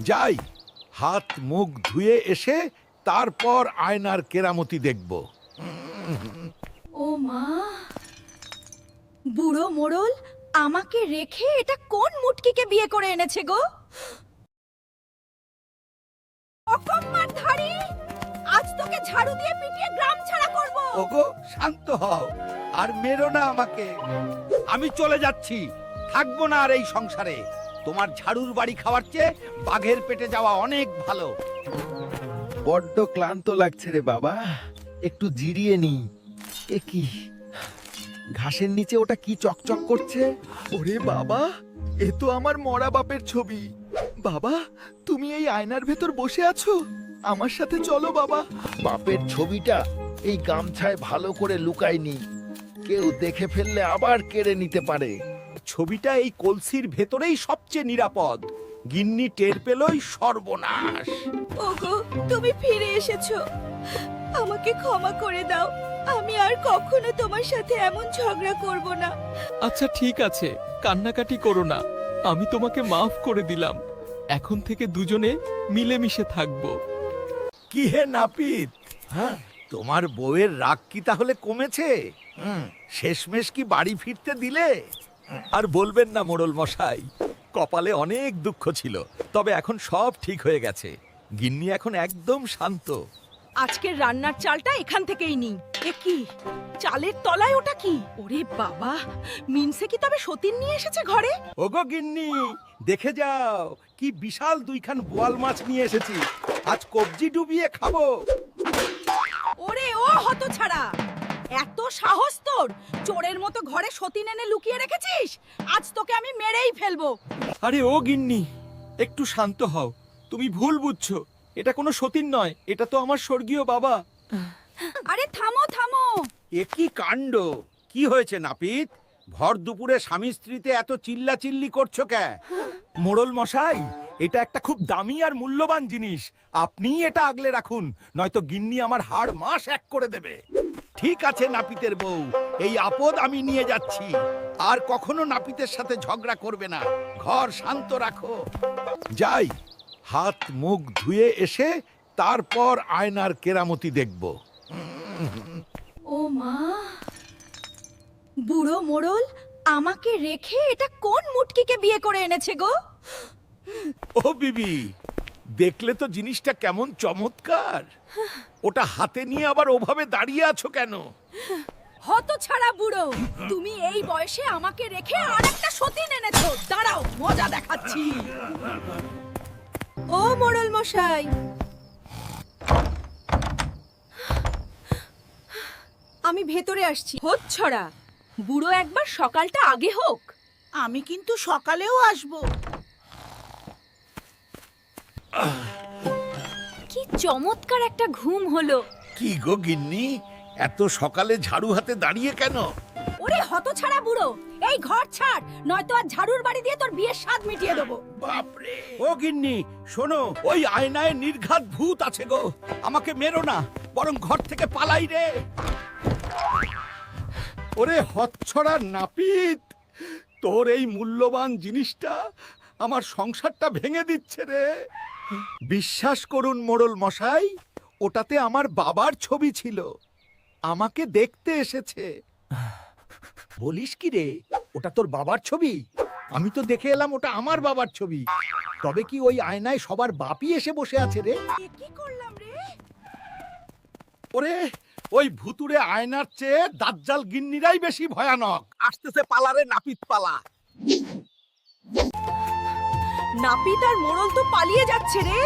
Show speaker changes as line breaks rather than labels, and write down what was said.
যাই, হাত মুখ ধুয়ে এসে তারপর আয়নার কেরামতি দেখব।
ও মা, বুড়ো মোড়ল আমাকে রেখে এটা কোন মুটকিকে বিয়ে করে এনেছে গো? অকম্মানধারী, আজ তোকে ঝাড়ু দিয়ে পিটিয়ে গ্রাম ছাড়া করব।
ওগো শান্ত হও, আর মেরো না আমাকে। আমি চলে যাচ্ছি, থাকবো না আর এই সংসারে। তোমার ঝাড়ুর বাড়ি খাওয়ার চেয়ে বাঘের পেটে যাওয়া অনেক ভালো।
বড্ড ক্লান্ত লাগছে রে বাবা, একটু জিরিয়ে নি। এ কি, ঘাসের নিচে ওটা কি চকচক করছে? ওরে বাবা, এ তো আমার মরা বাপের ছবি। বাবা, তুমি এই আয়নার ভেতর বসে আছো? আমার সাথে চলো বাবা। বাপের ছবিটা এই গামছায় ভালো করে লুকায়নি, কেউ দেখে ফেললে আবার কেড়ে নিতে পারে।
ছবিটা এই কলসির ভেতরেই সবচেয়ে নিরাপদ। গিন্নি টের পেলই সর্বনাশ।
ওগো, তুমি ফিরে এসেছো, আমাকে ক্ষমা করে দাও। আমি আর কখনো তোমার সাথে এমন ঝগড়া করব না।
আচ্ছা ঠিক আছে, কান্নাকাটি করো না, আমি তোমাকে মাফ করে দিলাম। এখন থেকে দুজনে মিলেমিশে থাকবো।
কি হে নাপিত, হ্যাঁ, তোমার বউয়ের রাগ কি তাহলে কমেছে? শেষমেশ কি বাড়ি ফিরতে দিলে? আর বলবেন না মোড়ল মশাই, কপালে অনেক দুঃখ ছিল, তবে এখন সব ঠিক হয়ে গেছে। গিন্নি এখন একদম শান্ত।
আজকের রান্নার চালটা এখান থেকেই নিই। এ কি, চালের তলায় ওটা কি? ওরে বাবা, মিনসে কি তবে সতীন নিয়ে এসেছে ঘরে?
ওগো গিন্নি, দেখে যাও, কি বিশাল দুইখান বোয়াল মাছ নিয়ে এসেছি। আজ কবজি ডুবিয়ে খাবো।
ওরে ও হতছাড়া, এত সাহস তোর! চোরের মতো ঘরে সতীন এনে লুকিয়ে রেখেছিস। আজ তোকে আমি মেরেই ফেলবো।
আরে ও গিন্নি, একটু শান্ত হও, তুমি ভুল বুঝছো। এটা কোনো সতীন নয়, এটা তো আমার স্বর্গীয় বাবা।
আরে থামো থামো।
এ কি কাণ্ড! কি হয়েছে নাপিত? ভর দুপুরে স্বামী স্ত্রীতে এত চিল্লাচিল্লি করছো কে? মোড়ল মশাই, এটা একটা খুব দামি আর মূল্যবান জিনিস। আপনিই এটা আগলে রাখুন, নয়তো গিন্নি আমার হাড় মাস এক করে দেবে। ঠিক আছে নাপিতের বউ, এই আপদ আমি নিয়ে যাচ্ছি। আর কখনো নাপিতের সাথে ঝগড়া করবে না। ঘর শান্ত রাখো। যাই, হাত মুখ ধুয়ে এসে তারপর আয়নার কেরামতি দেখব।
ও মা, বুড়ো মোড়ল আমাকে রেখে এটা কোন মুটকিকে বিয়ে করে এনেছে গো?
ও বিবি, দেখলে তো জিনিসটা কেমন চমৎকার। ওটা হাতে নিয়ে আবার ওভাবে দাঁড়িয়ে আছো কেন?
হতছাড়া বুড়ো, তুমি এই বয়সে আমাকে রেখে আরেকটা সতীন এনেছো। দাঁড়াও, মজা দেখাচ্ছি। ও মোড়ল মশাই, আমি ভেতরে আসছি। হতছাড়া, বুড়ো একবার সকালটা আগে হোক।
আমি কিন্তু সকালেও আসবো।
কি চমৎকার একটা ঘুম হলো।
কি গো গিন্নি, এত সকালে ঝাড়ু হাতে দাঁড়িয়ে কেন?
ওরে হতছাড়া বুড়ো, এই ঘর ছাড়, নয়তো আজ ঝাড়ুর বাড়ি দিয়ে তোর বিয়ের স্বাদ মিটিয়ে দেবো।
বাপরে! ও গিন্নি শোনো, ওই আয়নায় নির্ঘাত ভূত আছে গো। আমাকে মেরো না, বরং ঘর থেকে পালাই রে। ওরে হতছড়া নাপিত, তোর এই মূল্যবান জিনিসটা আমার সংসারটা ভেঙে দিচ্ছে রে। বিশ্বাস করুন মোড়ল মশাই, ওটাতে আমার বাবার ছবি ছিল। আমাকে দেখতে এসেছে। বলিস কি রে, ওটা তোর বাবার ছবি? আমি তো দেখে এলাম ওটা আমার বাবার ছবি। তবে কি ওই আয়নায় সবার বাপই এসে বসে আছে রে?
এ কি করলাম রে?
ওরে, ওই ভুতুরে আয়নার চেয়ে দাজ্জাল গিন্নিরাই বেশি ভয়ানক। আসতেছে পালারে নাপিত পালা।
নাপিত আর মোড়ল তো পালিয়ে যাচ্ছে রে।